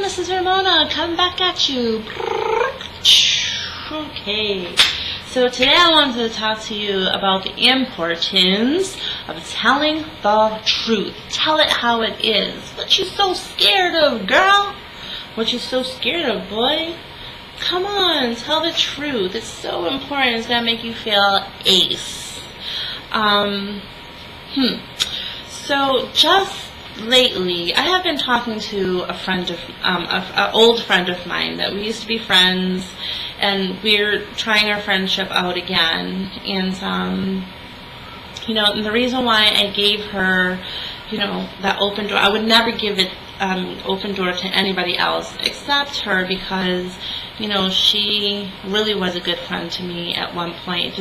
everyone, this is Ramona coming back at you. Okay, so today I wanted to talk to you about the importance of telling the truth. Tell it how it is. What you so scared of, girl? What you so scared of, boy? Come on, tell the truth. It's so important. It's gonna make you feel ace. So just lately, I have been talking to a friend of, an old friend of mine that we used to be friends, and we're trying our friendship out again. And and the reason why I gave her, that open door, I would never give it open door to anybody else except her, because she really was a good friend to me at one point.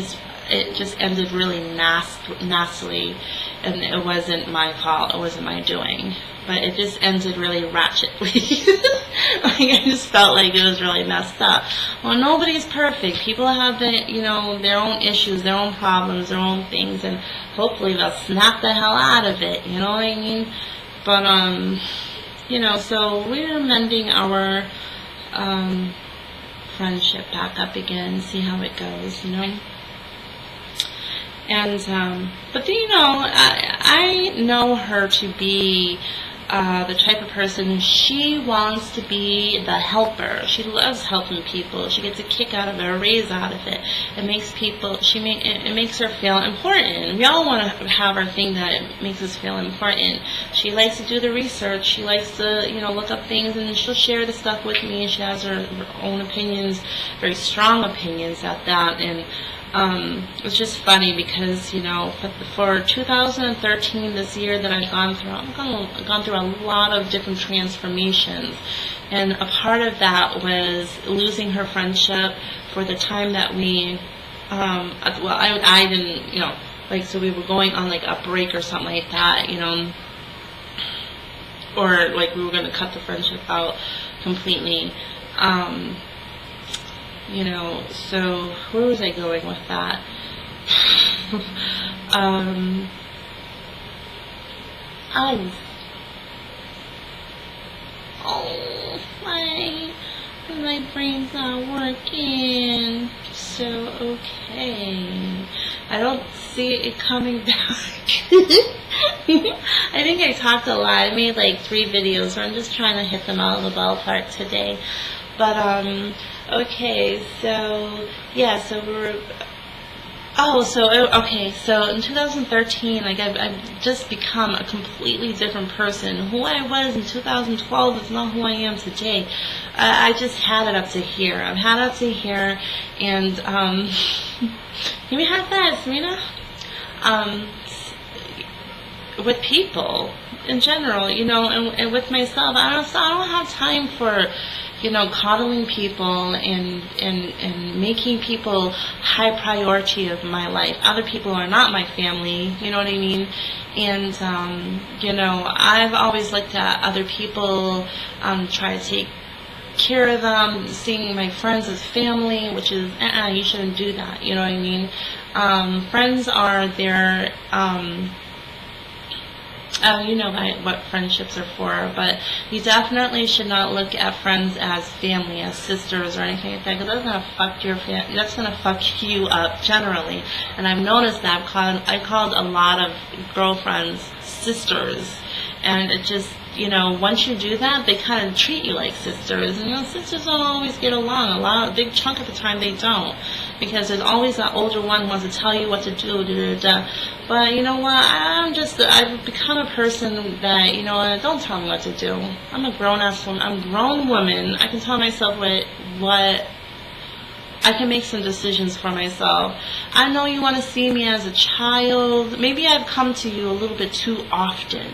It just ended really nastily, and it wasn't my fault, it wasn't my doing, but it just ended really ratchetly. I just felt like it was really messed up. Well, nobody's perfect. People have their own issues, their own problems, their own things, and hopefully they'll snap the hell out of it, you know what I mean? But so we're mending our friendship back up again, see how it goes, And, but I know her to be the type of person, she wants to be the helper. She loves helping people. She gets a kick out of it, a raise out of it. It makes it makes her feel important. We all want to have our thing that makes us feel important. She likes to do the research. She likes to, look up things, and she'll share the stuff with me. She has her own opinions, very strong opinions at that, and it's just funny because, for 2013, this year that I've gone through a lot of different transformations, and a part of that was losing her friendship for the time that we, I didn't, so we were going on like a break or something like that, or like we were going to cut the friendship out completely. So where was I going with that? My brain's not working. So, okay. I don't see it coming back. I think I talked a lot. I made like 3 videos, so I'm just trying to hit them out of the ballpark today. But, okay, so, yeah, so so in 2013, I've just become a completely different person. Who I was in 2012 is not who I am today. I just had it up to here. I've had it up to here, and, give me high five, Serena. With people in general, and with myself, I don't have time for, coddling people and making people high priority of my life. Other people are not my family, you know what I mean? And, I've always looked at other people, try to take care of them, seeing my friends as family, which is, you shouldn't do that, you know what I mean? Friends are there, what friendships are for, but you definitely should not look at friends as family, as sisters or anything like that, because that's gonna fuck that's gonna fuck you up generally. And I've noticed that I called a lot of girlfriends sisters, and it just, once you do that, they kind of treat you like sisters, and sisters don't always get along. A big chunk of the time they don't, because there's always that older one who wants to tell you what to do, But you know what, I've become a person that, don't tell me what to do. I'm a grown-ass woman, I'm a grown woman. I can tell myself what I can make some decisions for myself. I know you want to see me as a child. Maybe I've come to you a little bit too often.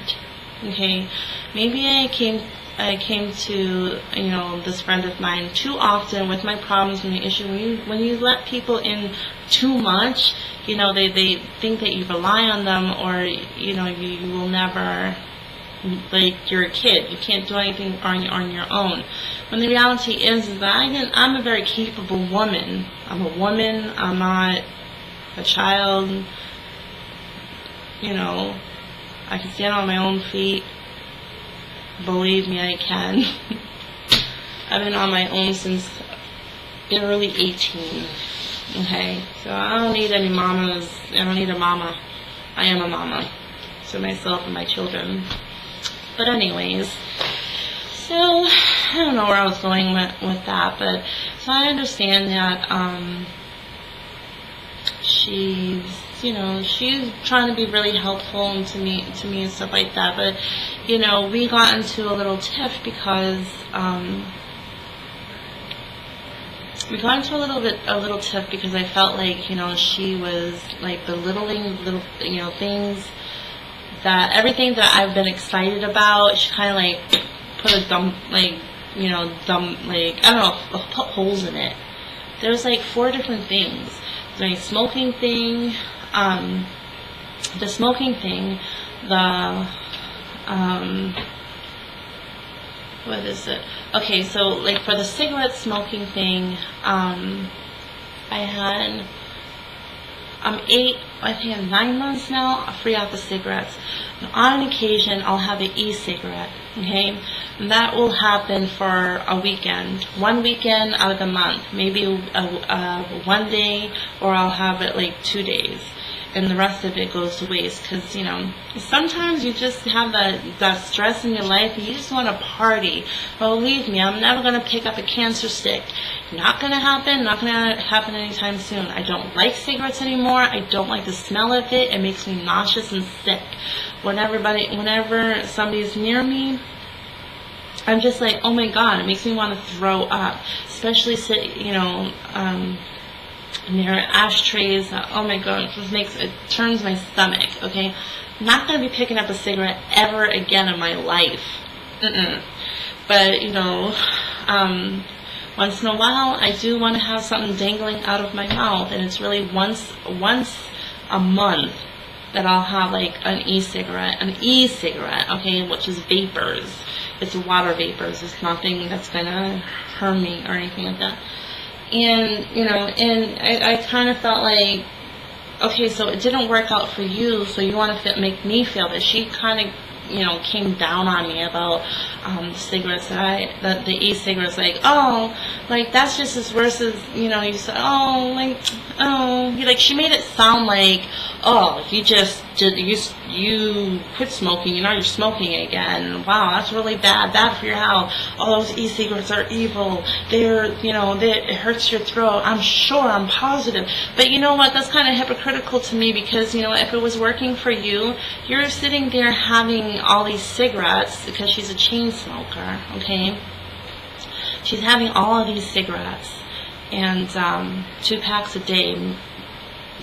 Okay, maybe I came to this friend of mine too often with my problems and the issue. When you let people in too much, they think that you rely on them, or you will never, like you're a kid, you can't do anything on your own. When the reality is that I'm a very capable woman. I'm a woman. I'm not a child. I can stand on my own feet. Believe me, I can. I've been on my own since early 18. Okay, so I don't need any mamas. I don't need a mama. I am a mama to myself and my children. But anyways, so I don't know where I was going with that, but so I understand that she's, you know, she's trying to be really helpful to me and stuff like that. But you know, we got into a little tiff because I felt like, you know, she was like belittling little, you know, things that everything that I've been excited about. She kind of like put a dumb, like, you know, like, I don't know, put holes in it. There's like 4 different things. There's a smoking thing, the smoking thing, the what is it? Okay, so like for the cigarette smoking thing, I had I think I'm 9 months now free off the cigarettes. On an occasion, I'll have an e-cigarette, okay? And that will happen for a weekend. One weekend out of the month. Maybe one day, or I'll have it like 2 days. And the rest of it goes to waste. Because, you know, sometimes you just have that stress in your life and you just want to party. Believe me, I'm never going to pick up a cancer stick. Not going to happen. Not going to happen anytime soon. I don't like cigarettes anymore. I don't like the smell of it. It makes me nauseous and sick. Whenever somebody's near me, I'm just like, oh my God, it makes me want to throw up. Especially, you know, near ashtrays. Oh my God, it turns my stomach. Okay, I'm not going to be picking up a cigarette ever again in my life. But you know, once in a while, I do want to have something dangling out of my mouth, and it's really once a month that I'll have like an e-cigarette, okay, which is vapors. It's water vapors. It's nothing that's gonna harm me or anything like that. And you know, and I kind of felt like, okay, so it didn't work out for you, so you want to make me feel that. She kind of, you know, came down on me about the cigarettes that the e-cigarettes, like, oh, like that's just as worse as, you know, you said, oh, like, oh, like she made it sound like, oh, you quit smoking, you know, you're smoking again. Wow, that's really bad for your health. Oh, those e-cigarettes are evil. They're, you know, it hurts your throat. I'm sure, I'm positive. But you know what? That's kind of hypocritical to me because, you know, if it was working for you, you're sitting there having all these cigarettes because she's a chain smoker, okay? She's having all of these cigarettes and 2 packs a day,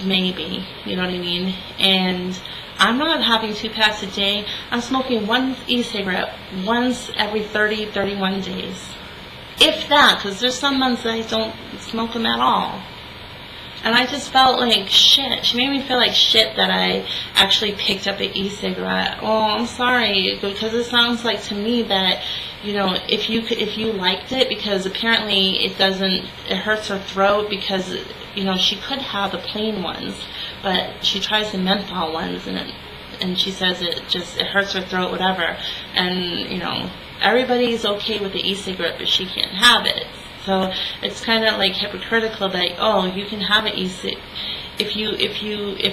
maybe, you know what I mean? And I'm not having 2 packs a day. I'm smoking 1 e-cigarette once every 30, 31 days. If that, because there's some months that I don't smoke them at all. And I just felt like shit. She made me feel like shit that I actually picked up an e-cigarette. Oh, I'm sorry, because it sounds like to me that, you know, if you liked it, because apparently it hurts her throat because, you know, she could have the plain ones, but she tries the menthol ones and she says it hurts her throat, whatever. And, you know, everybody's okay with the e-cigarette, but she can't have it. So it's kind of like hypocritical that, oh, you can have an e-cigarette. If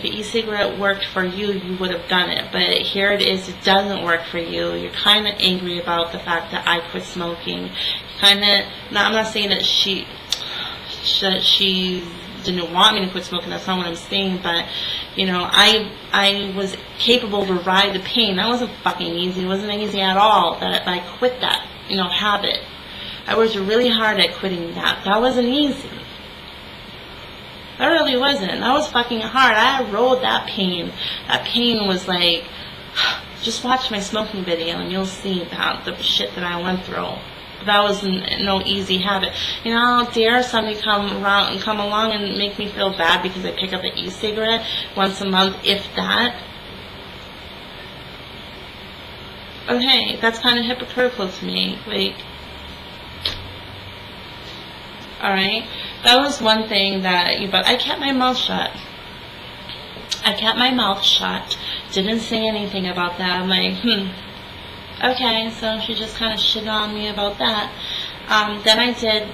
an e-cigarette worked for you, you would have done it. But here it is, it doesn't work for you. You're kind of angry about the fact that I quit smoking. I'm not saying that she didn't want me to quit smoking. That's not what I'm saying. But you know, I was capable to ride the pain. That wasn't fucking easy. It wasn't easy at all. That I quit that, you know, habit. I worked really hard at quitting that. That wasn't easy. That really wasn't. That was fucking hard. I rode that pain. That pain was like, just watch my smoking video and you'll see the shit that I went through. That was no easy habit. You know, how dare somebody come along and make me feel bad because I pick up an e-cigarette once a month, if that. Okay, that's kind of hypocritical to me. Like, alright, that was one thing but I kept my mouth shut. Didn't say anything about that. I'm like, okay, so she just kind of shit on me about that. Then I did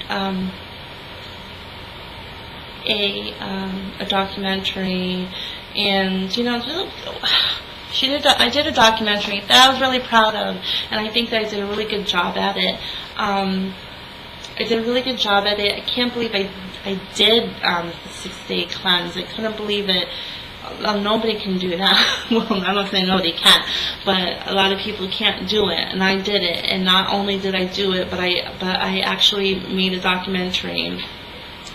a documentary, and I did a documentary that I was really proud of, and I think that I did a really good job at it. I did a really good job at it. I can't believe I did the 6-day cleanse. I couldn't believe it. Nobody can do that. Well, I'm not saying nobody can, but a lot of people can't do it, and I did it. And not only did I do it, but I actually made a documentary,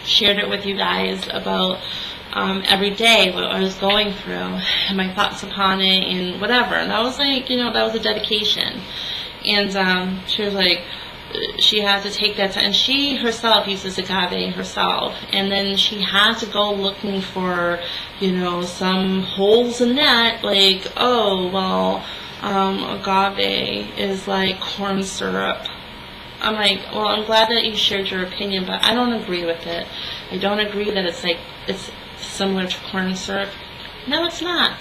shared it with you guys about every day what I was going through and my thoughts upon it and whatever. And that was like, that was a dedication. And she was like, she had to take that time, and she herself uses agave herself, and then she had to go looking for, some holes in that, like, oh, well, agave is like corn syrup. I'm like, well, I'm glad that you shared your opinion, but I don't agree with it. I don't agree that it's similar to corn syrup. No, it's not.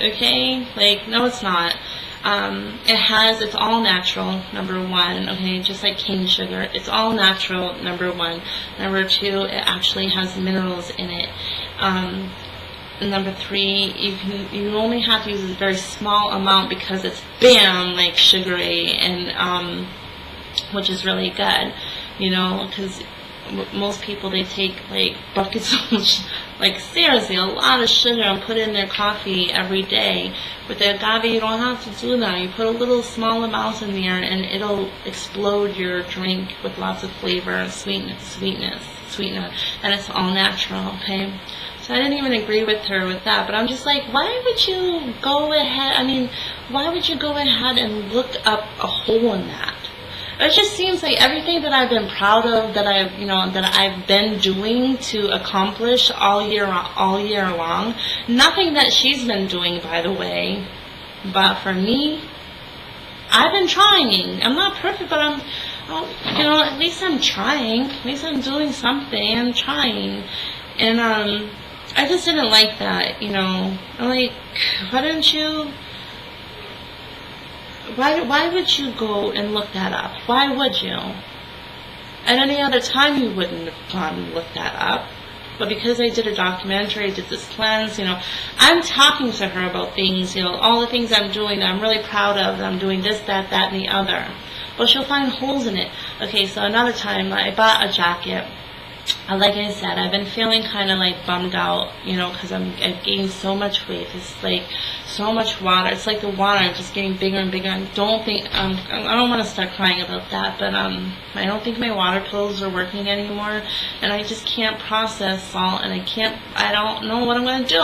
Okay? No, it's not. It's all natural, number one, okay, just like cane sugar. It's all natural, number one. Number two, it actually has minerals in it. And number three, you only have to use a very small amount because it's bam, like sugary, and which is really good, because most people, they take like buckets of, like seriously, a lot of sugar and put it in their coffee every day. With the agave, you don't have to do that. You put a little small amount in there, and it'll explode your drink with lots of flavor, sweetness, sweetener, and it's all natural, okay? So I didn't even agree with her with that, but I'm just like, why would you go ahead, why would you go ahead and look up a hole in that? It just seems like everything that I've been proud of, that I've been doing to accomplish all year long. Nothing that she's been doing, by the way. But for me, I've been trying. I'm not perfect, but at least I'm trying. At least I'm doing something. I'm trying, and I just didn't like that. I'm like, why didn't you? Why would you go and look that up? Why would you? At any other time you wouldn't have gone and looked that up. But because I did a documentary, I did this cleanse, I'm talking to her about things, all the things I'm doing that I'm really proud of, that I'm doing this, that, and the other. But she'll find holes in it. Okay, so another time I bought a jacket. Like I said, I've been feeling kind of like bummed out, because I've gained so much weight. It's like so much water. It's like the water is just getting bigger and bigger. I don't want to start crying about that, but I don't think my water pills are working anymore, and I just can't process salt, and I don't know what I'm going to do.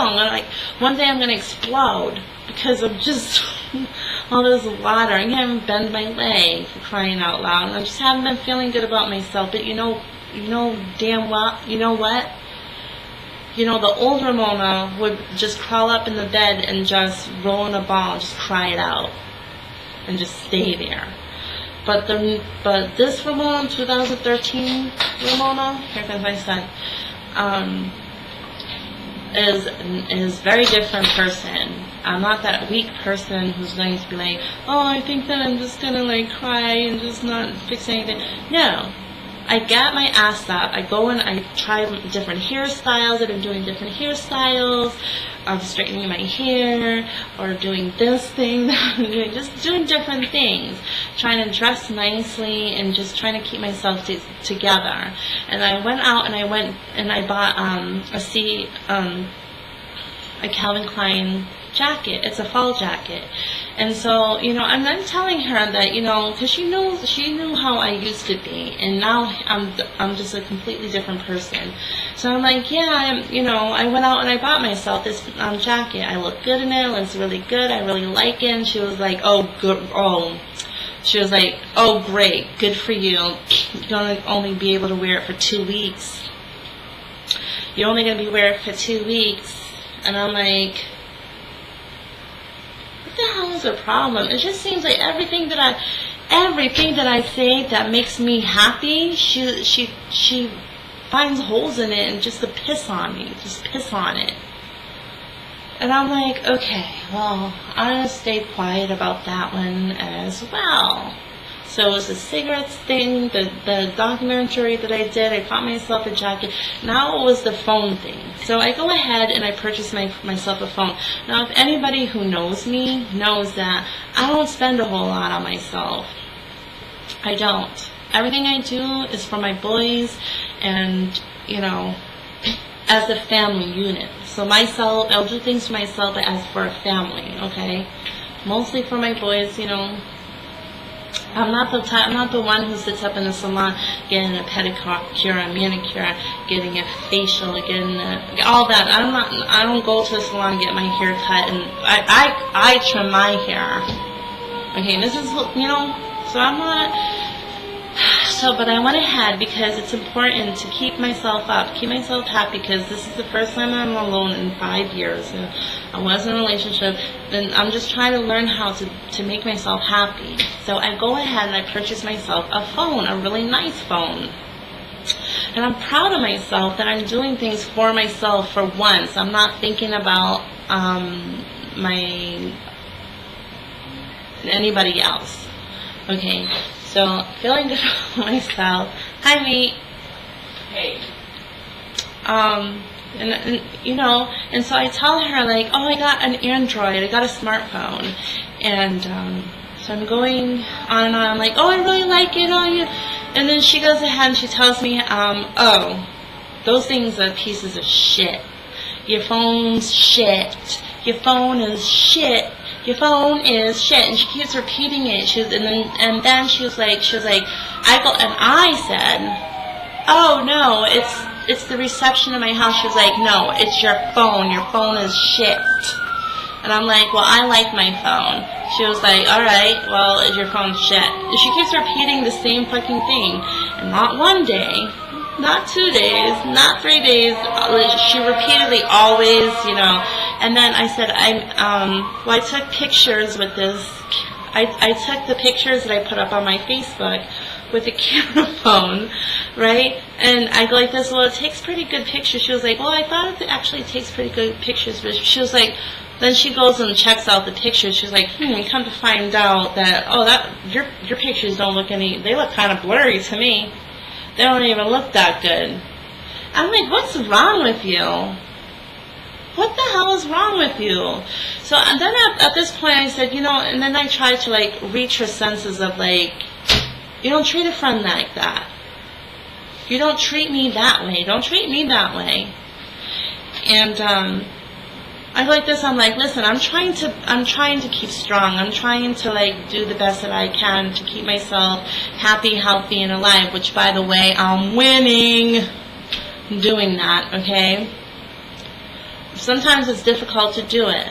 One day I'm going to explode because of just all this water. I haven't bent my leg, for crying out loud, and I just haven't been feeling good about myself. But damn well, what? The old Ramona would just crawl up in the bed and just roll in a ball and just cry it out and just stay there. But this Ramona, 2013 Ramona, here comes my son, is very different person. I'm not that weak person who's going to be like, oh, I think that I'm just gonna like cry and just not fix anything. No. I get my ass up. I go and I try different hairstyles. I've been doing different hairstyles. I'm straightening my hair or doing this thing that I'm doing. Just doing different things. Trying to dress nicely and just trying to keep myself together. And I went out and I bought a Calvin Klein jacket. It's a fall jacket. And so, I'm not telling her that, because she knew how I used to be, and now I'm just a completely different person. So I'm like, yeah, I went out and I bought myself this jacket. I look good in it. It looks really good. I really like it. And she was like, oh, good. Oh, she was like, oh, great. Good for you. You're going to only be able to wear it for 2 weeks. You're only going to be wearing it for 2 weeks. And I'm like, what the hell is the problem? It just seems like everything that I say that makes me happy, she finds holes in it and just to piss on me, just piss on it. And I'm like, okay, well, I'm gonna stay quiet about that one as well. So it was the cigarettes thing, the documentary that I did, I bought myself a jacket. Now it was the phone thing. So I go ahead and I purchase myself a phone. Now if anybody who knows me knows that I don't spend a whole lot on myself. I don't. Everything I do is for my boys and, you know, as a family unit. So myself, I'll do things for myself, but as for a family, okay? Mostly for my boys, you know. I'm not the one who sits up in the salon getting a pedicure, a manicure, getting a facial, getting all that. I don't go to the salon and get my hair cut, and I trim my hair. Okay, this is, you know, so I'm not. But I went ahead because it's important to keep myself up, keep myself happy, because this is the first time I'm alone in 5 years. I was in a relationship, and I'm just trying to learn how to make myself happy. So I go ahead and I purchase myself a phone, a really nice phone. And I'm proud of myself that I'm doing things for myself for once. I'm not thinking about anybody else. Okay. So, feeling good about myself. Hi, mate. Hey. And you know, and so I tell her, like, oh, I got an Android, I got a smartphone. And so I'm going on and on. I'm like, oh, I really like it. Oh, yeah. And then she goes ahead and she tells me, oh, those things are pieces of shit. Your phone's shit. Your phone is shit. Your phone is shit. And she keeps repeating it. And then she was like, I said, oh no, it's the reception of my house. She was like, no, it's your phone. Your phone is shit. And I'm like, well, I like my phone. She was like, all right, well, your phone's shit. And she keeps repeating the same fucking thing. And not one day, not 2 days, not 3 days. She repeatedly always, you know. And then I said, I took pictures with this. I took the pictures that I put up on my Facebook with a camera phone, right? And I go like this, well, it takes pretty good pictures. She was like, well, I thought it actually takes pretty good pictures. But she was like, then she goes and checks out the pictures. She's like, come to find out that, oh, your pictures don't look they look kind of blurry to me. They don't even look that good. I'm like, what's wrong with you? What the hell is wrong with you? So and then at this point I said, you know, and then I tried to like reach her senses of like, you don't treat a friend like that. You don't treat me that way. Don't treat me that way. And I like this. I'm like, listen, I'm trying to keep strong. I'm trying to like do the best that I can to keep myself happy, healthy, and alive. Which, by the way, I'm winning doing that. Okay. Sometimes it's difficult to do it,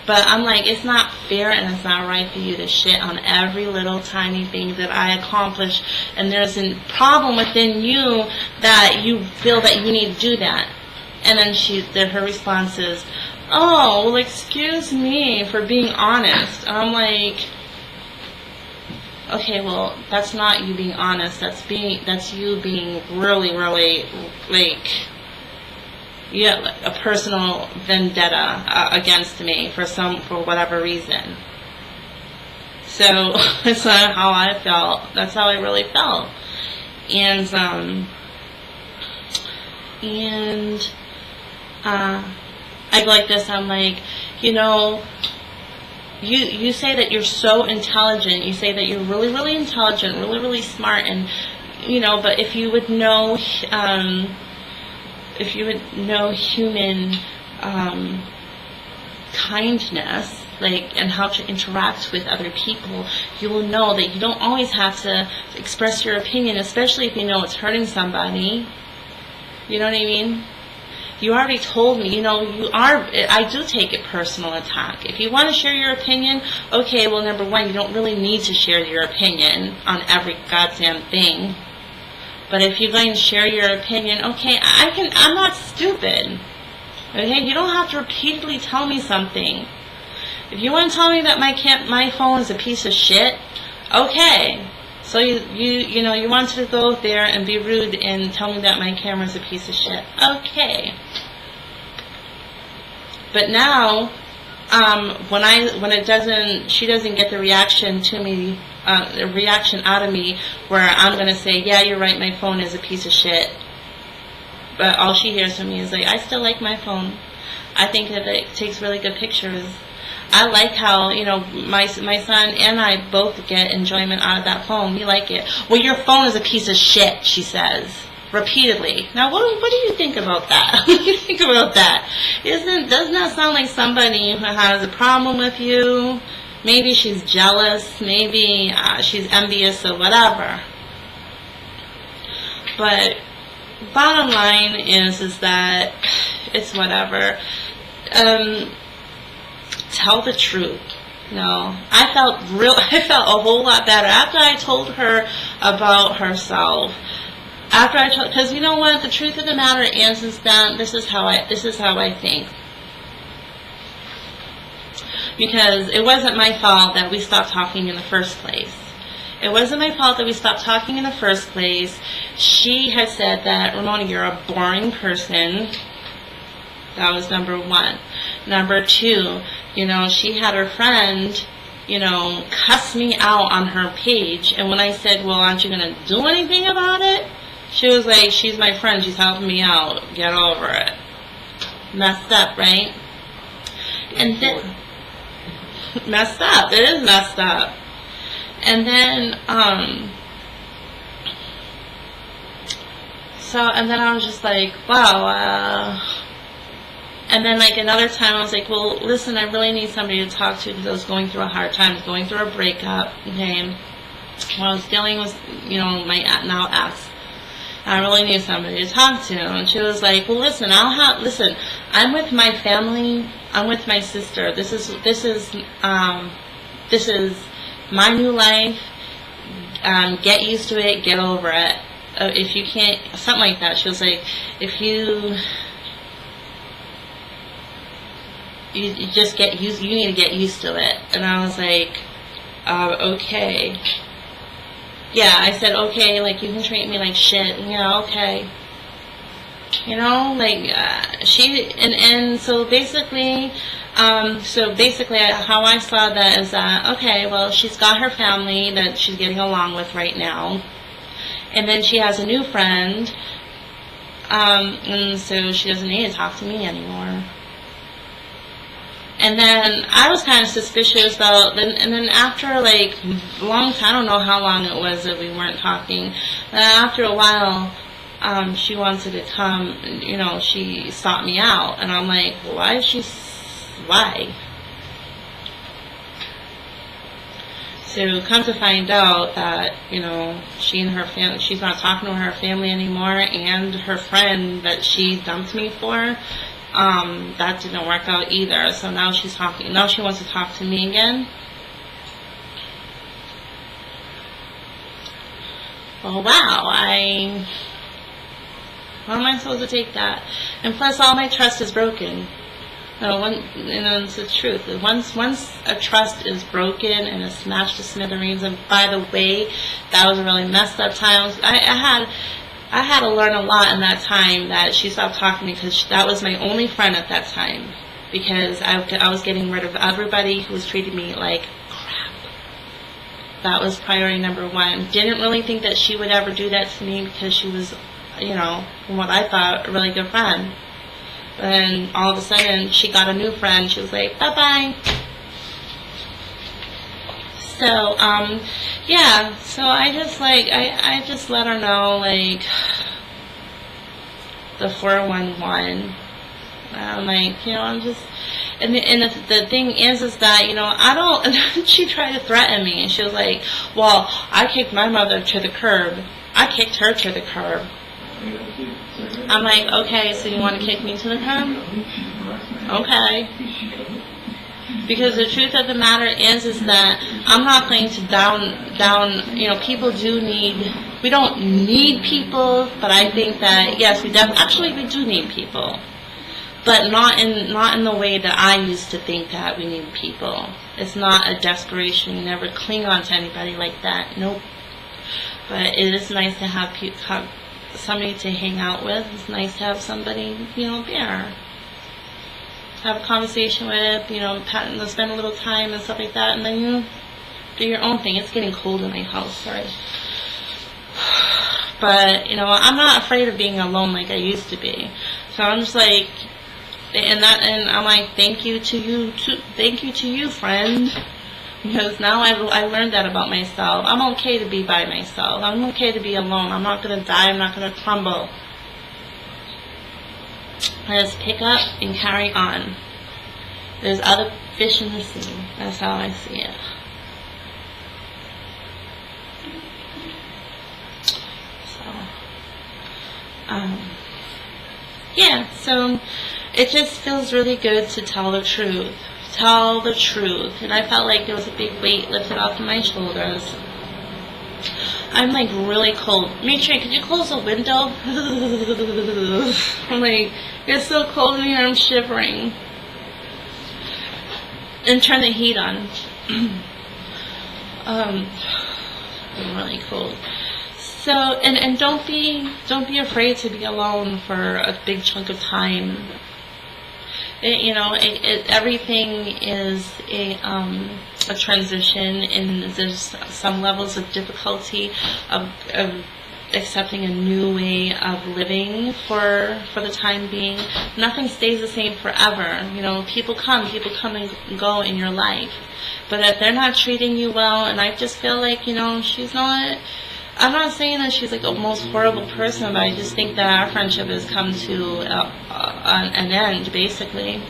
but I'm like, it's not fair and it's not right for you to shit on every little tiny thing that I accomplish. And there's a problem within you that you feel that you need to do that. And then her response is, oh, well, excuse me for being honest. And I'm like, okay, well, that's not you being honest. That's you being really, really, like, yeah, a personal vendetta against me for whatever reason. So that's not how I felt. That's how I really felt. And I go like this. I'm like, you know, you say that you're so intelligent. You say that you're really, really intelligent, really, really smart, and you know. But if you would know, human kindness, like, and how to interact with other people, you will know that you don't always have to express your opinion, especially if you know it's hurting somebody. You know what I mean? You already told me, you know, I do take it personal attack. If you want to share your opinion, okay, well, number one, you don't really need to share your opinion on every goddamn thing. But if you're going to share your opinion, okay, I'm not stupid. Okay, you don't have to repeatedly tell me something. If you want to tell me that my phone is a piece of shit, okay. So you wanted to go there and be rude and tell me that my camera is a piece of shit. Okay. But now, when she doesn't get the reaction to me a reaction out of me where I'm going to say, yeah, you're right, my phone is a piece of shit. But all she hears from me is like, I still like my phone. I think that it takes really good pictures. I like how, my son and I both get enjoyment out of that phone. We like it. Well, your phone is a piece of shit, she says, repeatedly. Now, what do you think about that? What do you think about that? Doesn't that sound like somebody who has a problem with you? Maybe she's jealous. Maybe she's envious or whatever. But bottom line is that it's whatever. Tell the truth. I felt a whole lot better after I told her about herself. Because you know what, the truth of the matter is that this is how I think. Because it wasn't my fault that we stopped talking in the first place. It wasn't my fault that we stopped talking in the first place. She had said that, Ramona, you're a boring person. That was number one. Number two, she had her friend, cuss me out on her page. And when I said, well, aren't you going to do anything about it? She was like, she's my friend. She's helping me out. Get over it. Messed up, right? And then, messed up. It is messed up. And then, and then I was just like, wow, and then like another time I was like, well, listen, I really need somebody to talk to because I was going through a hard time. I was going through a breakup, okay? Well, I was dealing with, my now ex. I really need somebody to talk to. And she was like, well, listen, I'm with my family. I'm with my sister. This is my new life. Get used to it. Get over it. If you can't, something like that. She was like, if you just get used, you need to get used to it. And I was like, okay. Yeah, I said, okay, like, you can treat me like shit. Okay. So basically, how I saw that is that, okay, well, she's got her family that she's getting along with right now. And then she has a new friend, and so she doesn't need to talk to me anymore. And then I was kind of suspicious and then after like a long time, I don't know how long it was that we weren't talking, after a while, she wanted to come, she sought me out, and I'm like, why? So come to find out that, she and her family, she's not talking to her family anymore, and her friend that she dumped me for, that didn't work out either. So now she wants to talk to me again. Well, wow, how am I supposed to take that? And plus, all my trust is broken. It's the truth. Once a trust is broken and is smashed to smithereens, and by the way, that was a really messed up time. I had to learn a lot in that time that she stopped talking to me because that was my only friend at that time. Because I was getting rid of everybody who was treating me like crap. That was priority number one. Didn't really think that she would ever do that to me because she was, from what I thought, a really good friend. But then all of a sudden, she got a new friend. She was like, bye-bye. So, yeah. So I just I just let her know, like, the 411. I'm like, I'm just, and the thing is that, I don't, she tried to threaten me, and she was like, well, I kicked my mother to the curb. I kicked her to the curb. I'm like, okay, so you want to kick me to the curb? Okay. Because the truth of the matter is that I'm not going to down, people do need, we don't need people, but I think that, yes, we do need people. But not in the way that I used to think that we need people. It's not a desperation. You never cling on to anybody like that. Nope. But it is nice to have somebody to hang out with. It's nice to have somebody, there. Have a conversation with, spend a little time and stuff like that, and then Do your own thing. It's getting cold in my house, sorry. But, you know, I'm not afraid of being alone like I used to be. So I'm just like, and I'm like, thank you to you, friend. Because now I learned that about myself. I'm okay to be by myself. I'm okay to be alone. I'm not going to die. I'm not going to crumble. I just pick up and carry on. There's other fish in the sea. That's how I see it. Yeah, so it just feels really good to tell the truth. Tell the truth. And I felt like there was a big weight lifted off of my shoulders. I'm like really cold. Matron, could you close the window? I'm like, it's so cold in here, I'm shivering. And turn the heat on. I'm really cold. So, and don't be afraid to be alone for a big chunk of time. Everything is a transition, and there's some levels of difficulty of accepting a new way of living for the time being. Nothing stays the same forever. You know, people come and go in your life, but if they're not treating you well, and I just feel like, you know, she's not. I'm not saying that she's like the most horrible person, but I just think that our friendship has come to an end, basically.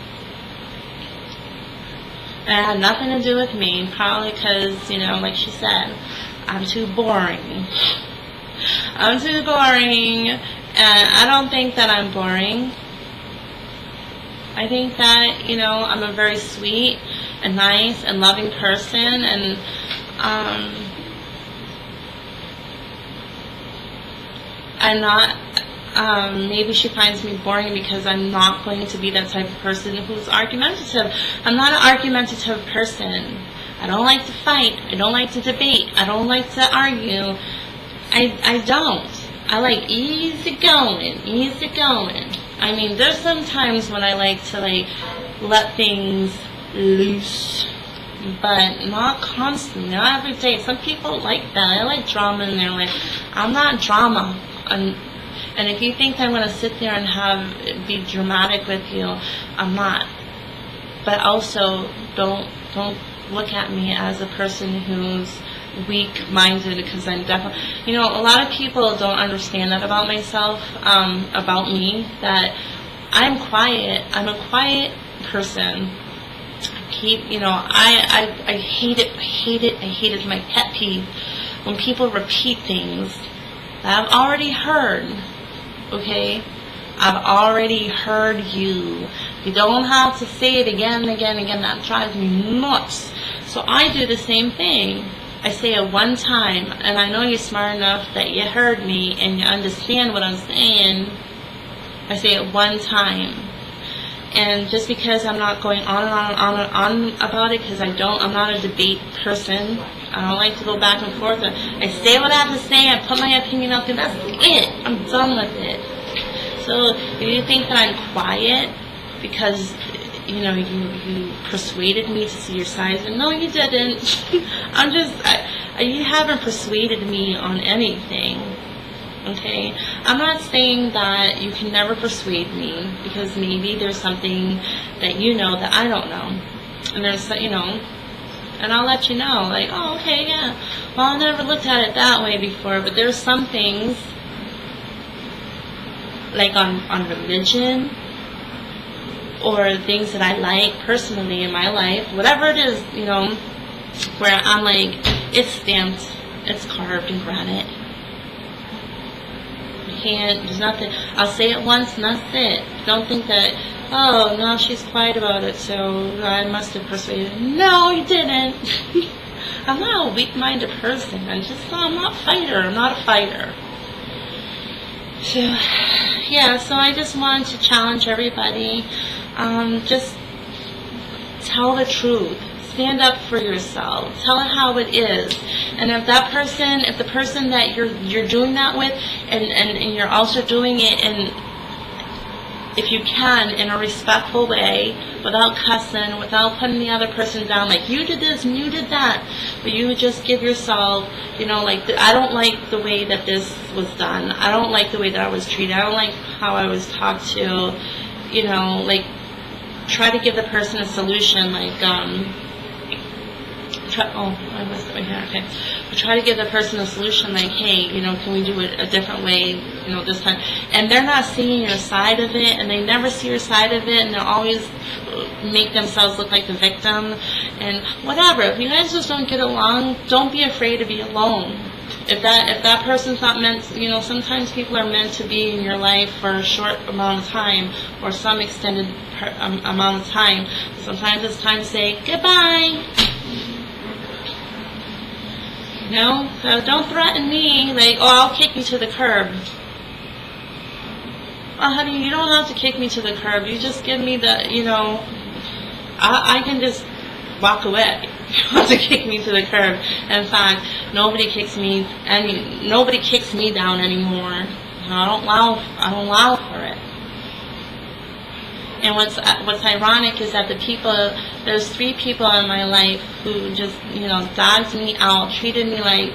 And it had nothing to do with me, probably because, you know, like she said, I'm too boring. I'm too boring, and I don't think that I'm boring. I think that, you know, I'm a very sweet and nice and loving person, and I'm not, maybe she finds me boring because I'm not going to be that type of person who's argumentative. I'm not an argumentative person. I don't like to fight. I don't like to debate. I don't like to argue. I don't. I like easy going. I mean, there's some times when I like to, like, let things loose. But not constantly, not every day. Some people like that. I like drama in their life. I'm not drama. And if you think I'm going to sit there and be dramatic with you, I'm not. But also, don't look at me as a person who's weak-minded, because I'm definitely, you know, a lot of people don't understand that about myself, about me, that I'm quiet. I'm a quiet person. I hate it, my pet peeve, when people repeat things that I've already heard, okay? I've already heard you. You don't have to say it again and again and again. That drives me nuts. So I do the same thing. I say it one time, and I know you're smart enough that you heard me and you understand what I'm saying. I say it one time. And just because I'm not going on and on and on and on about it, because I'm not a debate person. I don't like to go back and forth. I say what I have to say. I put my opinion out there. That's it. I'm done with it. So if you think that I'm quiet because, you know, you persuaded me to see your size, and no, you didn't. You haven't persuaded me on anything. Okay, I'm not saying that you can never persuade me, because maybe there's something that you know that I don't know, and there's, you know, and I'll let you know, like, oh, okay, yeah, well, I never looked at it that way before, but there's some things, like on religion, or things that I like personally in my life, whatever it is, you know, where I'm like, it's stamped, it's carved in granite. There's nothing. I'll say it once and that's it. Don't think that, oh, no, she's quiet about it, so I must have persuaded. No, you didn't. I'm not a weak-minded person. I'm not a fighter. I'm not a fighter. So, yeah, so I just wanted to challenge everybody. Just tell the truth. Stand up for yourself. Tell it how it is. And if the person that you're doing that with, and you're also doing it if you can, in a respectful way, without cussing, without putting the other person down, like, you did this and you did that, but you just give yourself, like, I don't like the way that this was done. I don't like the way that I was treated. I don't like how I was talked to, like, try to give the person a solution, like, I missed it right here, okay. But try to give the person a solution, like, hey, can we do it a different way, this time? And they're not seeing your side of it, and they never see your side of it, and they'll always make themselves look like the victim, and whatever. If you guys just don't get along, don't be afraid to be alone. If that person's not meant, sometimes people are meant to be in your life for a short amount of time, or some extended amount of time. Sometimes it's time to say goodbye. Don't threaten me, like, I'll kick you to the curb. Well, honey, you don't have to kick me to the curb. You just give me the, I can just walk away. You don't have to kick me to the curb. In fact, nobody kicks me down anymore. I don't allow for it. And what's ironic is that there's 3 people in my life who just, dogged me out, treated me like,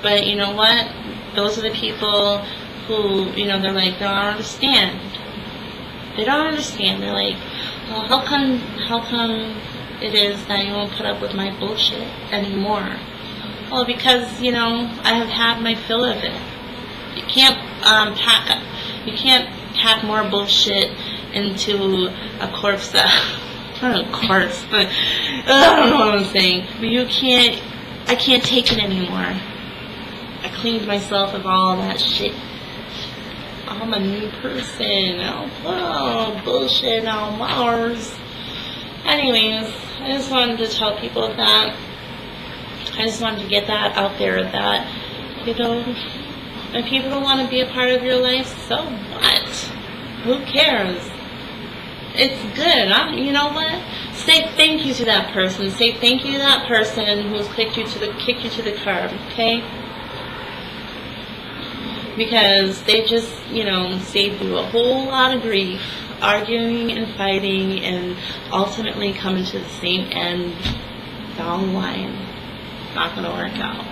but you know what? Those are the people who, they're like, they don't understand. They don't understand. They're like, well, how come it is that you won't put up with my bullshit anymore? Well, because, I have had my fill of it. You can't pack more bullshit into a corpse not a corpse, but I don't know what I'm saying. But I can't take it anymore. I cleaned myself of all that shit. I'm a new person. Oh, bullshit, now Mars. Anyways, I just wanted to tell people that. I just wanted to get that out there, that, if people don't want to be a part of your life, so what? Who cares? It's good. You know what? Say thank you to that person. Say thank you to that person who's kicked you to the curb, okay? Because they just, saved you a whole lot of grief, arguing and fighting, and ultimately coming to the same end down the line. Not going to work out.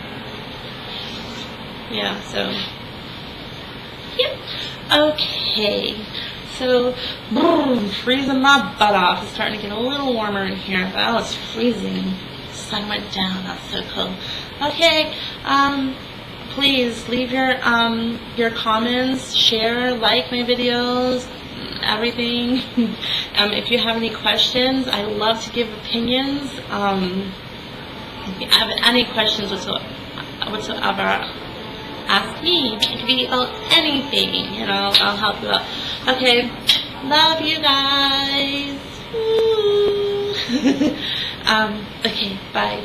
Yeah, so, yep. Okay, so, boom, freezing my butt off. It's starting to get a little warmer in here, but I was freezing. The sun went down. That's so cool. Okay, please leave your comments, share, like my videos, everything. If you have any questions, I love to give opinions. If you have any questions whatsoever, ask me. It could be about anything, I'll help you out. Okay, love you guys. Okay, bye.